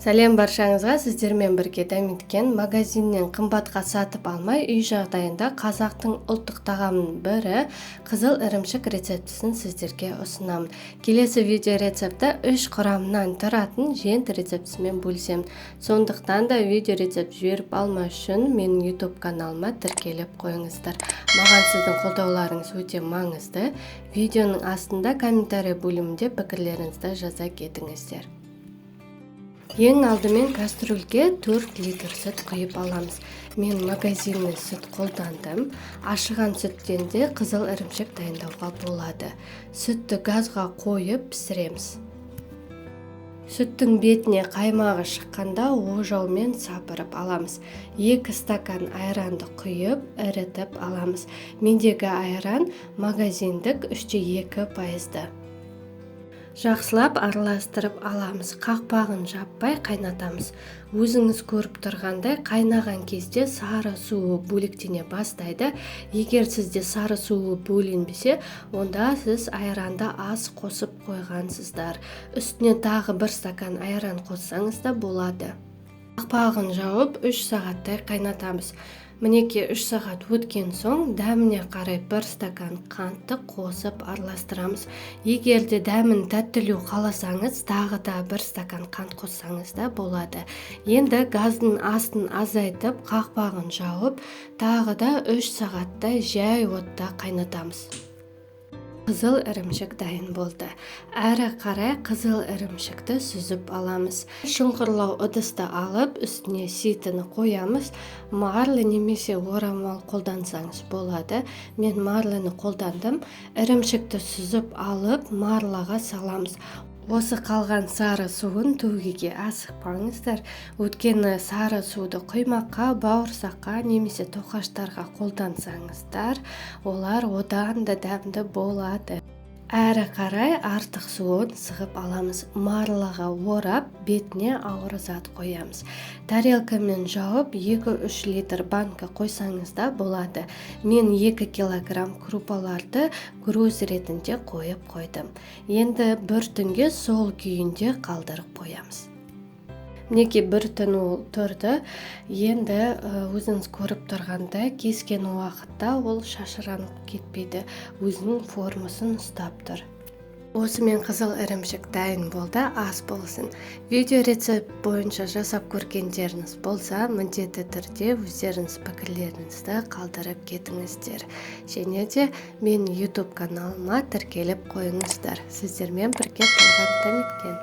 Сәлем баршаңызға, сіздермен бірге Дәметкен магазиннен қымбатқа сатып алмай, үй жағдайында қазақтың ұлттық тағамының бірі қызыл ірімшік рецептісін сіздерге ұсынамын. Келесі видео рецепті 3 құрамынан тұратын жент рецептісімен бөлісемін. Сондықтан да видео рецепт жіберіп алмау үшін менің YouTube каналыма тіркеліп қойыңыздар. Маған сіздің қолдауларыңыз өте маңызды. Видеоның астында комментарий бөлімінде пікірлеріңізді жаза кетіңіздер. Ең алдымен кастрюльге 4 литр сүт құйып аламыз. Мен магазинный сүт қолдандым. Ашыған сүттен де қызыл ірімшік дайындауға болады. Сүтті газға қойып пісіреміз. Сүттің бетіне қаймағы шыққанда ожаумен сапырып аламыз. 2 стакан айранды құйып, ірітіп аламыз. Мендегі айран магазиндік 3,2%. Жақсылап араластырып аламыз. Қақпағын жаппай қайнатамыз. Өзіңіз көріп тұрғандай қайнаған кезде сары суы бөлектене бастайды. Егер сізде сары суы бөлінбесе, онда сіз айранды аз қосып қойғансыздар. Үстіне тағы 1 стакан айран қоссаңыз да болады. Қақпағын жауып 3 сағаттай қайнатамыз. Мінеке 3 сағат өткен соң дәміне қарай 1 стакан қантты қосып араластырамыз. Егер де дәмін тәттілеу қаласаңыз, тағы да 1 стакан қант қоссаңыз да болады. Енді газдың астын азайтып, қақпағын жауып, тағы да 3 сағаттай жай отта қайнатамыз. Қызыл ірімшік дайын болды. Әрі қарай қызыл ірімшікті сүзіп аламыз. Шұңқырлау ыдысты алып, үстіне ситыны қоямыз. Марлы немесе орамал қолдансаңыз болады. Мен марлыны қолдандым. Ірімшікті сүзіп алып, марлаға саламыз. Осы қалған сары суын төгуге асықпаңыздар. Өйткені сары суды құймаққа, бауырсаққа немесе тоқаштарға қолдансаңыздар, олар одан да дәмді болады. Әрі қарай артық суын сығып аламыз. Марлаға орап, бетіне ауыр зат қоямыз. Тарелкамен жауып 2-3 литр банка қойсаңыз да болады. Мен 2 килограмм крупаларды груз ретінде қойып қойдым. Енді бір түнге сол күйінде қалдырып қоямыз. Мінеке бір түн ол тұрды. Енді өзіңіз көріп тұрғандай кескен уақытта ол шашыранып кетпейді. Өзінің формасын ұстап тұр. Осымен қызыл ірімшік дайын болды, ас болсын. Видео рецепт бойынша жасап көргендеріңіз болса, міндетті түрде өздеріңіз пікірлеріңізді қалдырып кетіңіздер. Және де мен YouTube каналыма тіркеліп қойыңыздар. Сіздермен бірге болған Дәметкен.